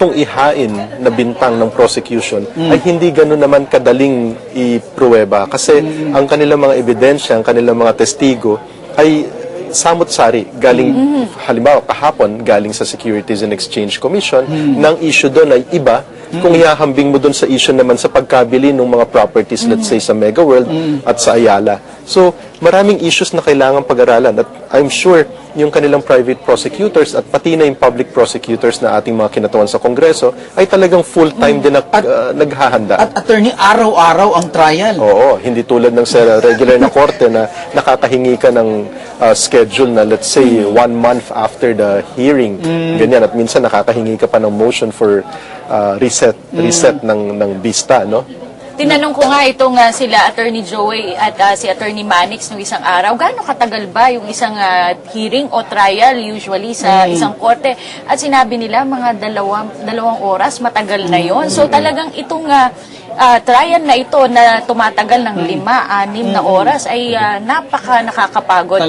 gustong ihain na bintang ng prosecution ay hindi gano'n naman kadaling ipruweba. Kasi ang kanilang mga ebidensya, ang kanilang mga testigo ay samot-sari galing, halimbawa kahapon, galing sa Securities and Exchange Commission, ng issue doon ay iba. Kung ihahambing mo doon sa issue naman sa pagkabili ng mga properties, let's say sa Mega World at sa Ayala. So, maraming issues na kailangan pag-aralan at I'm sure yung kanilang private prosecutors at pati na yung public prosecutors na ating mga kinatawan sa Kongreso ay talagang full-time din naghahanda. At attorney, araw-araw ang trial. Oo, hindi tulad ng sa regular na korte na nakakahingi ka ng schedule na let's say 1 month after the hearing. Ganyan. At minsan nakakahingi ka pa ng motion for reset ng vista, no? Tinanong ko nga itong sila Attorney Joey at si Attorney Manix no isang araw, gaano katagal ba yung isang hearing o trial usually sa isang korte? At sinabi nila mga dalawang oras, matagal na yon. So talagang itong trial na ito na tumatagal ng 5-6 na oras ay nakakapagod.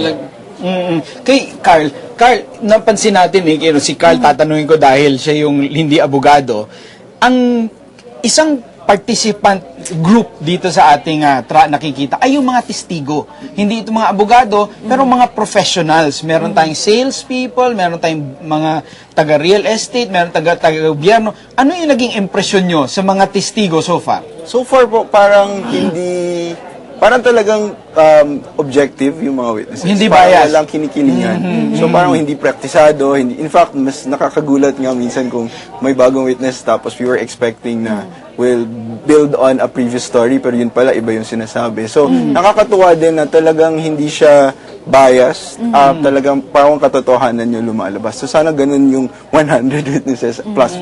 Kay Carl, napansin natin si Carl tatanungin ko dahil siya yung hindi abogado. Ang isang participant group dito sa ating nakikita ay yung mga testigo. Hindi ito mga abogado, pero mga professionals. Meron tayong salespeople, meron tayong mga taga-real estate, meron taga-gobyerno. Ano yung naging impresyon nyo sa mga testigo so far? So far po, parang talagang objective yung mga witnesses. Hindi parang bias. walang kinikilingan. So parang hindi praktisado. In fact, mas nakakagulat nga minsan kung may bagong witness tapos we were expecting na will build on a previous story pero yun pala iba yung sinasabi. So nakakatuwa din na talagang hindi siya biased. Talagang parang katotohanan yung lumalabas. So sana ganun yung 100 witnesses plus.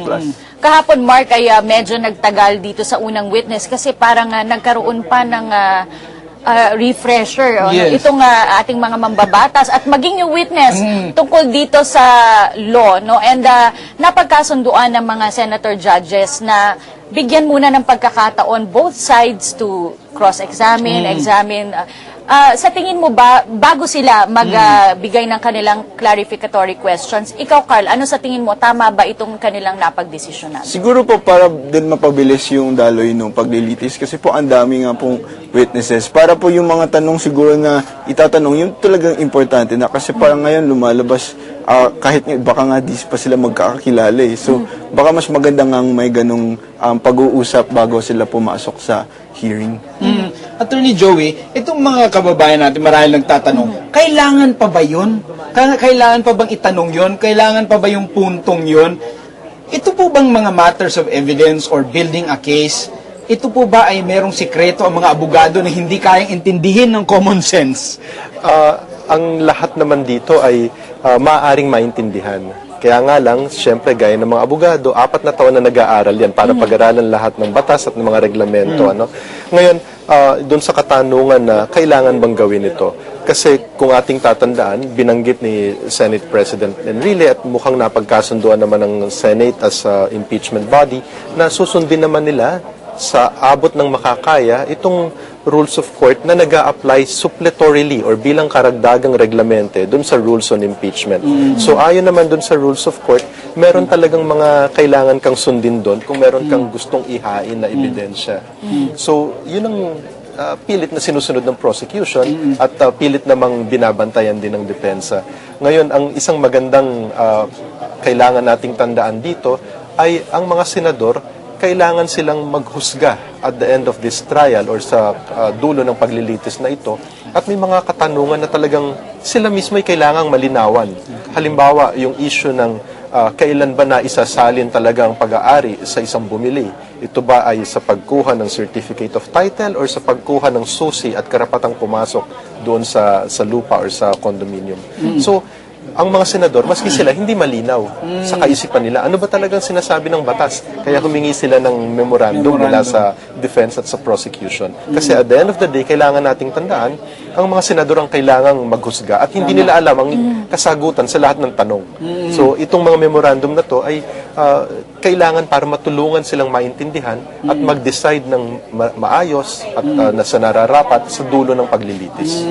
Kahapon, Mark, ay medyo nagtagal dito sa unang witness kasi parang nagkaroon pa ng refresher. Yes. Itong ating mga mambabatas at maging yung witness tungkol dito sa law. No? And napagkasunduan ng mga senator judges na bigyan muna ng pagkakataon both sides to cross-examine, examine. Sa tingin mo ba, bago sila magbigay ng kanilang clarificatory questions, ikaw, Carl, ano sa tingin mo, tama ba itong kanilang napagdesisyonan? Siguro po para din mapabilis yung daloy ng paglilitis kasi po ang dami nga pong witnesses. Para po yung mga tanong siguro na itatanong, yung talagang importante na kasi parang ngayon lumalabas kahit baka nga di pa sila magkakakilala eh. So baka mas maganda nga may ganong pag-uusap bago sila pumasok sa hearing. Attorney Joey, itong mga kababayan natin, marahil nagtatanong, kailangan pa ba yun? Kailangan pa bang itanong yun? Kailangan pa ba yung puntong yun? Ito po bang mga matters of evidence or building a case, ito po ba ay merong sikreto ang mga abogado na hindi kayang intindihin ng common sense? Ang lahat naman dito ay maaaring maintindihan. Kaya nga lang, siyempre, gaya ng mga abogado, 4 na taon na nag-aaral yan para pag-aralan lahat ng batas at ng mga reglamento. Ano? Ngayon, doon sa katanungan na kailangan bang gawin ito? Kasi kung ating tatandaan, binanggit ni Senate President Enrile at mukhang napagkasunduan naman ng Senate as impeachment body na susundin naman nila sa abot ng makakaya itong rules of court na nag-a-apply suppletorily or bilang karagdagang reglamente dun sa rules on impeachment. So ayon naman dun sa rules of court, meron talagang mga kailangan kang sundin dun kung meron kang gustong ihain na ebidensya. So yun ang pilit na sinusunod ng prosecution at pilit namang binabantayan din ng depensa. Ngayon, ang isang magandang kailangan nating tandaan dito ay ang mga senador kailangan silang maghusga at the end of this trial or sa dulo ng paglilitis na ito at may mga katanungan na talagang sila mismo ay kailangang malinawan. Halimbawa, yung issue ng kailan ba na isasalin talaga ang pag-aari sa isang bumili? Ito ba ay sa pagkuha ng certificate of title or sa pagkuha ng susi at karapatang pumasok doon sa lupa or sa condominium? So, ang mga senador, maski sila, hindi malinaw sa kaisipan nila. Ano ba talagang sinasabi ng batas? Kaya humingi sila ng memorandum mula sa defense at sa prosecution. Kasi at the end of the day, kailangan nating tandaan, ang mga senador ang kailangang maghusga at hindi nila alam ang kasagutan sa lahat ng tanong. So, itong mga memorandum na to ay kailangan para matulungan silang maintindihan at mag-decide ng maayos at na sa nararapat sa dulo ng paglilitis.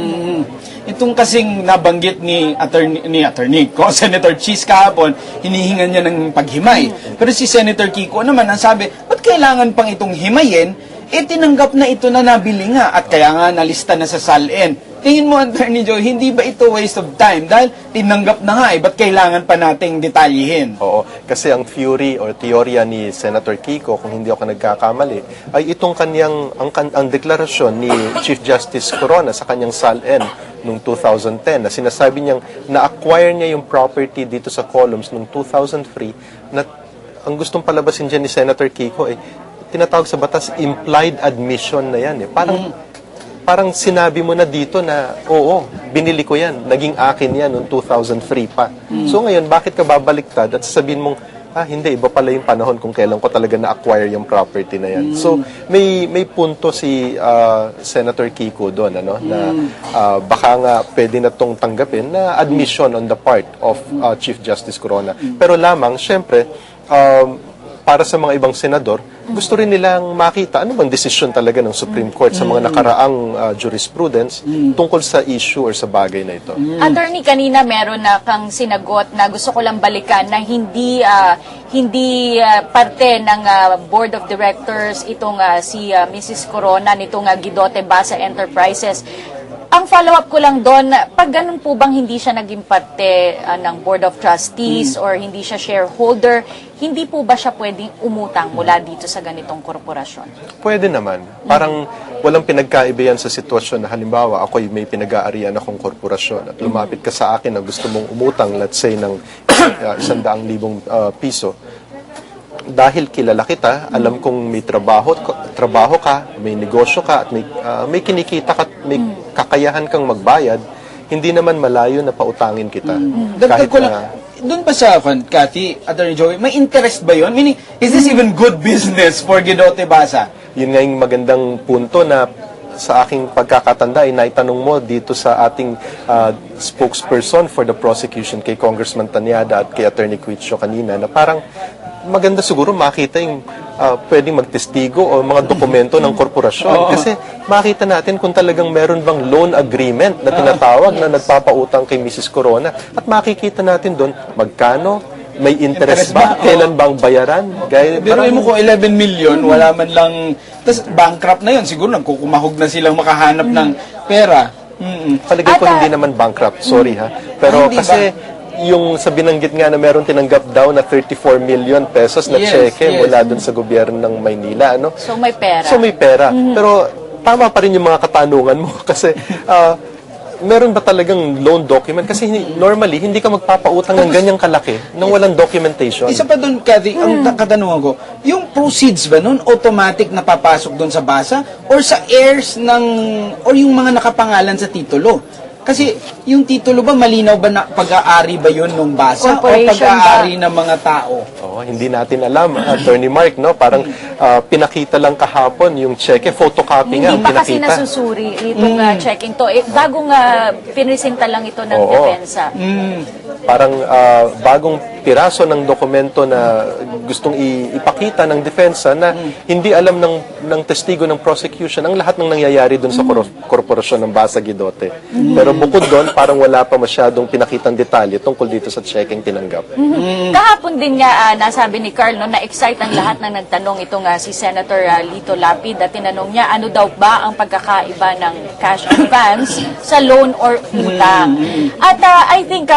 itong kasing nabanggit ni attorney ko, Senator Cheese kahapon, hinihingan niya ng paghimay. Pero si Senator Kiko naman ang sabi, ba't kailangan pang itong himayin? Tinanggap na ito na nabili nga at kaya nga nalista na sa SALN. Tingin mo, Attorney Joy, hindi ba ito waste of time? Dahil tinanggap na nga, ba't kailangan pa nating detalyihin? Oo, kasi ang theory or teorya ni Senator Kiko, kung hindi ako nagkakamali, ay itong kanyang, ang deklarasyon ni Chief Justice Corona sa kanyang SALN noong 2010, na sinasabi niyang na-acquire niya yung property dito sa columns noong 2003, na ang gustong palabasin dyan ni Senator Kiko, tinatawag sa batas, implied admission na yan. Parang sinabi mo na dito na, oo, binili ko yan, naging akin yan noong 2003 pa. So ngayon, bakit ka babaliktad at sasabihin mong, hindi, iba pala yung panahon kung kailan ko talaga na-acquire yung property na yan. So may punto si Senator Kiko doon, na baka nga pwede na tong tanggapin na admission on the part of Chief Justice Corona. Pero lamang, syempre, para sa mga ibang senador, gusto rin nilang makita ano bang desisyon talaga ng Supreme Court sa mga nakaraang jurisprudence tungkol sa issue or sa bagay na ito. Attorney, kanina meron na kang sinagot na gusto ko lang balikan na hindi parte ng Board of Directors itong si Mrs. Corona nitong Guidote Basa Enterprises. Ang follow-up ko lang doon, pag ganun po bang hindi siya naging parte ng Board of Trustees or hindi siya shareholder, hindi po ba siya pwedeng umutang mula dito sa ganitong korporasyon? Pwede naman. Parang walang pinagkaiba yan sa sitwasyon na halimbawa ako'y may pinag-aarian akong korporasyon at lumapit ka sa akin na gusto mong umutang, let's say, ng 100,000 piso. Dahil kilala kita, alam kong may trabaho ka, may negosyo ka, at may kinikita ka, may kakayahan kang magbayad, hindi naman malayo na pautangin kita. Dagdag ko lang, doon pa sa Cathy, Attorney Joey, may interest ba yun? Meaning, is this even good business for Guidote Basa? Yun nga yung magandang punto na sa aking pagkakatanda ay naitanong mo dito sa ating spokesperson for the prosecution kay Congressman Tanyada at kay Attorney Quitio kanina na parang maganda siguro makita yung pwedeng magtestigo o mga dokumento ng korporasyon. Kasi makita natin kung talagang meron bang loan agreement na tinatawag na nagpapautang kay Mrs. Corona. At makikita natin doon magkano, may interest ba, kailan bang bayaran. Pero mo kung 11 million, wala man lang, tas bankrupt na yun, siguro nagkukumahog na silang makahanap ng pera. Palagay ko hindi naman bankrupt, sorry ha. Pero Hindi kasi yung sa binanggit nga na meron tinanggap daw na 34 million pesos na cheque mula dun sa gobyerno ng Maynila, ano? So may pera. So may pera. Pero tama pa rin yung mga katanungan mo kasi meron ba talagang loan document? Kasi normally, hindi ka magpapautang ng ganyang kalaki nang walang documentation. Isa pa doon, Cathy, ang katanungan ko, yung proceeds ba nun, automatic na papasok doon sa basa? Or sa heirs or yung mga nakapangalan sa titulo? Kasi yung titulo ba, malinaw ba na pag-aari ba yun ng basa? O Corporation pag-aari ng mga tao? Hindi natin alam, Attorney Mark, no? Parang pinakita lang kahapon yung cheque, photocopy nga ang Hindi pa kasi pinakita. nasusuri itong checking to. Bagong pinresinta lang ito ng depensa. Parang bagong piraso ng dokumento na gustong ipakita ng depensa na hindi alam ng testigo ng prosecution ang lahat ng nangyayari doon sa korporasyon ng Basa Guidote. Pero bukod doon, parang wala pa masyadong pinakitang detalye tungkol dito sa checking tinanggap. Kahapon din nga nasabi ni Carl na-excite ang lahat ng nagtanong itong si Senator Lito Lapid at tinanong niya ano daw ba ang pagkakaiba ng cash advance sa loan or utang. At I think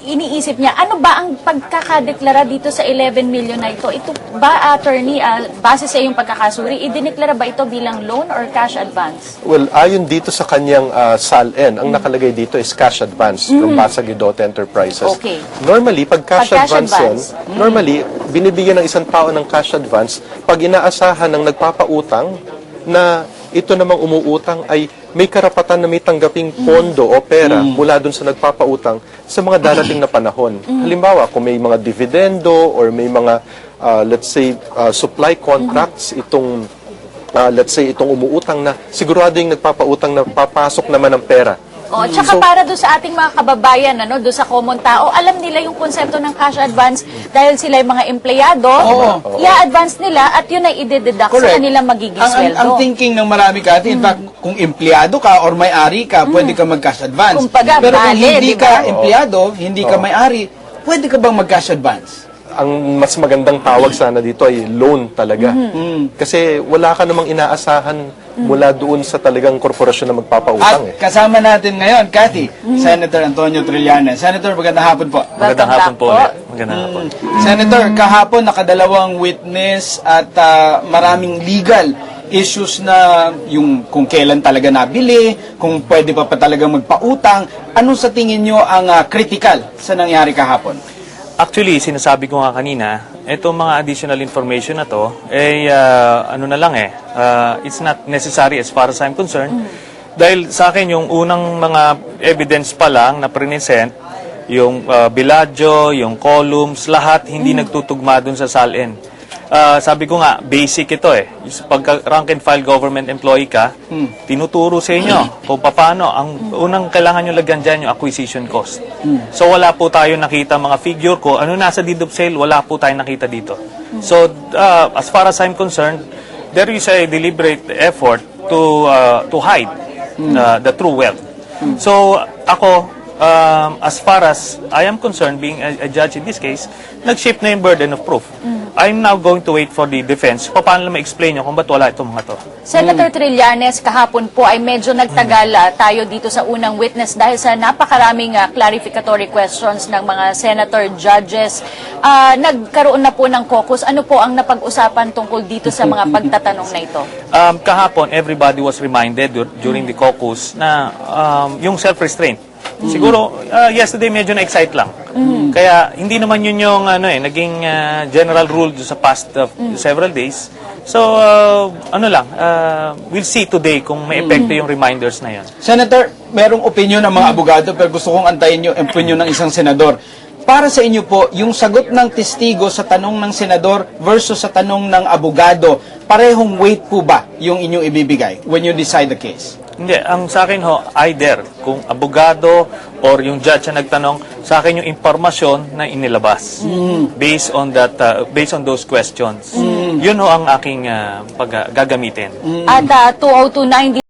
iniisip niya ano ba ang pagkakadeklara dito sa 11 million na ito? Ito ba, attorney, base sa iyong pagkakasuri, idineklara ba ito bilang loan or cash advance? Well, ayon dito sa kanyang SALN, ang nakalagay dito is cash advance from Basa Guidote Enterprises. Okay. Normally, pag cash advance yan, normally, binibigyan ng isang tao ng cash advance pag inaasahan ng nagpapautang na ito namang umuutang ay may karapatan na may tanggaping pondo o pera mula dun sa nagpapautang sa mga darating na panahon. Halimbawa, kung may mga dividendo or may mga, let's say, supply contracts, let's say, itong umuutang na sigurado yung nagpapautang na papasok naman ng pera O, tsaka para doon sa ating mga kababayan, ano, doon sa common tao, alam nila yung konsepto ng cash advance dahil sila yung mga empleyado, i-advance nila at yun ay i-deduct sa kanilang magiging sweldo. Ang thinking ng marami ka, in fact, kung empleyado ka or may-ari ka, pwede ka mag-cash advance. Kumbaga, Pero kung bale, hindi di ba? ka empleyado, hindi ka may-ari, pwede ka bang mag-cash advance? Ang mas magandang tawag sana dito ay loan talaga. Kasi wala ka namang inaasahan mula doon sa talagang korporasyon na magpapautang. At kasama natin ngayon, Cathy, Senator Antonio Trillanes. Senator, magandang hapon po. Magandang hapon po. Magandang hapon. Senator, kahapon nakadalawang witness at maraming legal issues na yung kung kailan talaga nabili, kung pwede pa talaga magpautang. Ano sa tingin nyo ang critical sa nangyari kahapon? Actually, sinasabi ko nga kanina, itong mga additional information na to, ano na lang it's not necessary as far as I'm concerned. Dahil sa akin, yung unang mga evidence pa lang na present, yung biladyo, yung columns, lahat hindi nagtutugma dun sa SALN. Sabi ko nga, basic ito Pag rank and file government employee ka, tinuturo sa inyo kung paano. Ang unang kailangan nyo lagyan dyan yung acquisition cost. So wala po tayo nakita mga figure ko. Ano nasa deed of sale, wala po tayo nakita dito. So as far as I'm concerned, there is a deliberate effort to hide the true wealth. So ako, as far as I am concerned, being a judge in this case, nag-shift na yung burden of proof. I'm now going to wait for the defense. Paano lang ma-explain nyo kung ba't wala itong mga to? Senator Trillanes, kahapon po ay medyo nagtagal tayo dito sa unang witness dahil sa napakaraming clarificatory questions ng mga senator judges. Nagkaroon na po ng caucus. Ano po ang napag-usapan tungkol dito sa mga pagtatanong na ito? Kahapon, everybody was reminded during the caucus na yung self-restraint. Siguro, yesterday medyo na-excite lang. Kaya hindi naman yun yung naging general rule sa past several days. So, we'll see today kung may epekto yung reminders na yun. Senator, merong opinion ng mga abogado pero gusto kong antayin yung opinion ng isang senador. Para sa inyo po, yung sagot ng testigo sa tanong ng senador versus sa tanong ng abogado, parehong weight po ba yung inyong ibibigay when you decide the case? Hindi, ang sa akin either kung abogado or yung judge na nagtanong, sa akin yung impormasyon na inilabas based on those questions. Yun ang aking gagamitin. At 2029